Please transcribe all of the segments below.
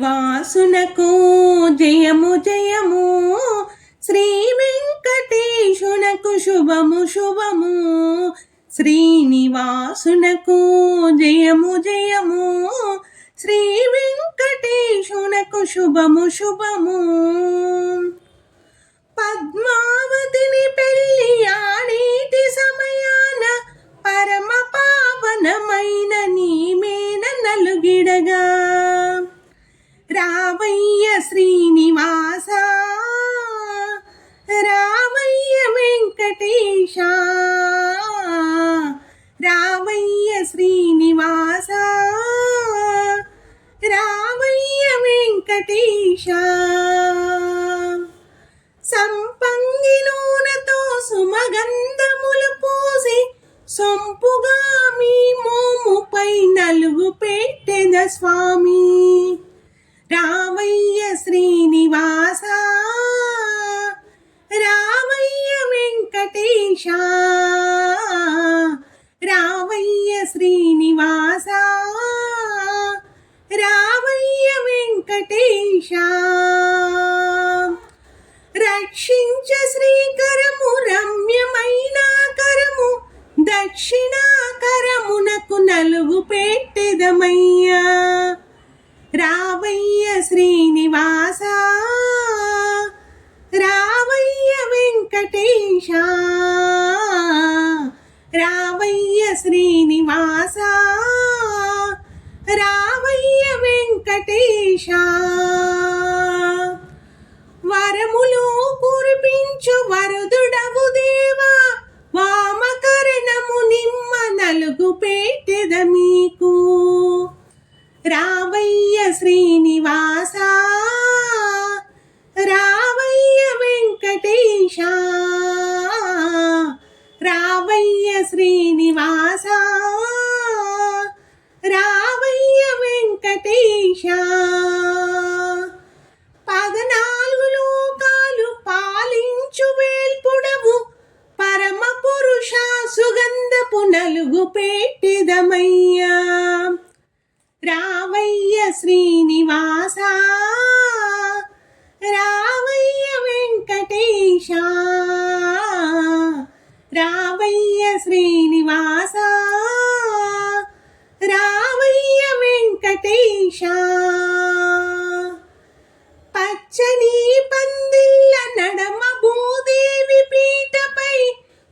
శ్రీనివాసునకు జయము జయము, శ్రీ వెంకటేశునకు శుభము శుభము. శ్రీనివాసునకు జయము జయము, శ్రీ వెంకటేశునకు శుభము శుభము. పద్మావతిని పెళ్లి ఆడేటి సమయాన పరమ పావనమైన నీ మేన నలుగిడగా, రావయ్య శ్రీనివాస, రావయ్య వెంకటేశ, రావయ్య శ్రీనివాస, రావయ్య వెంకటేశ. సంపంగి నూనెతో సుమగంధములు పూసి సొంపుగా మీ మోముపై నలుగు పెట్టెద స్వామి, రావయ్య శ్రీనివాస, రావయ్య వెంకటేశ, రావయ్య శ్రీనివాస, రావయ్య వెంకటేశ. రక్షించ శ్రీకరము రమ్యమైన కరము, దక్షిణాకరమునకు నలుగు పెట్టెదమయ్యా, రావయ్య శ్రీనివాస, రావయ్య వెంకటేశ, రావయ్య శ్రీనివాస, రావయ్య వెంకటేశ. వరములు కురిపించు వరదుడవు దేవా, వామకరణము నిమ్మ నలుగు పెట్టెద మీకు, రావయ్య శ్రీనివాస, రావయ్య వెంకటేశ, రావయ్య శ్రీనివాస, రావయ్య వెంకటేశ. 14 లోకాలు పాలించు వేల్పుడవు, పరమ పురుష సుగంధపు నలుగు పెట్టెదమయ్యా, రావయ్య శ్రీనివాస, రావయ్య వెంకటేశ, రావయ్య శ్రీనివాస, రావయ్య వెంకటేశ. పచ్చని పందిళ్ళ నడమ భూదేవి పీఠపై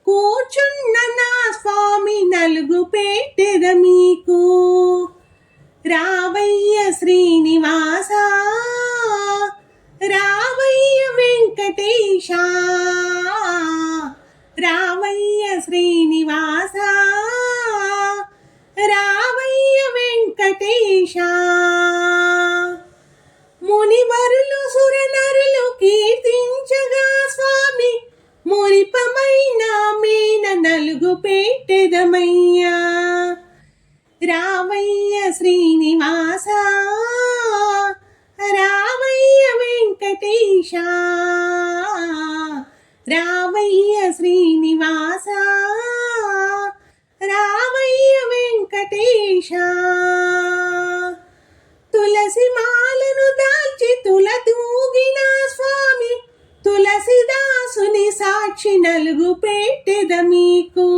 కూర్చున్న నా స్వామి నలుగు పెట్టెద మీకు, రావయ్య శ్రీనివాస, రావయ్య వెంకటేశ, రావయ్య శ్రీనివాస, రావయ్య వెంకటేశ. మునివరులు సురనరులు కీర్తించగా స్వామి, మురిపమైన మీన నలుగు పెట్టెదమయ్యా, రావయ్య శ్రీనివాస, రావయ్య వెంకటేశ, రావయ్య శ్రీనివాస, రావయ్య వెంకటేశ. తులసి మాలను దాల్చి తుల దూగిన స్వామి, తులసిదాసుని సాక్షి నలుగు పెట్టెద మీకు,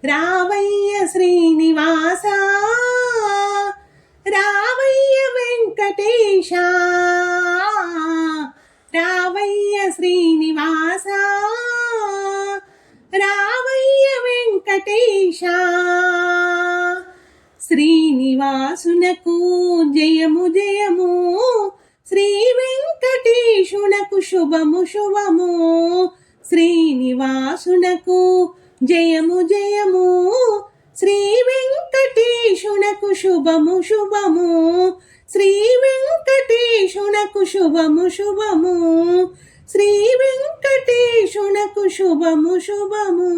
రావయ్య శ్రీనివాస, రావయ్య వెంకటేశ, రావయ్య శ్రీనివాస, రావయ్య వెంకటేశ. శ్రీనివాసునకు జయము జయము, శ్రీ వెంకటేశునకు శుభము శుభము. శ్రీనివాసునకు జయము జయము, శ్రీ వెంకటేశునకు శుభము శుభము. శ్రీ వెంకటేశునకు శుభము శుభము, శ్రీ వెంకటేశునకు శుభము శుభము.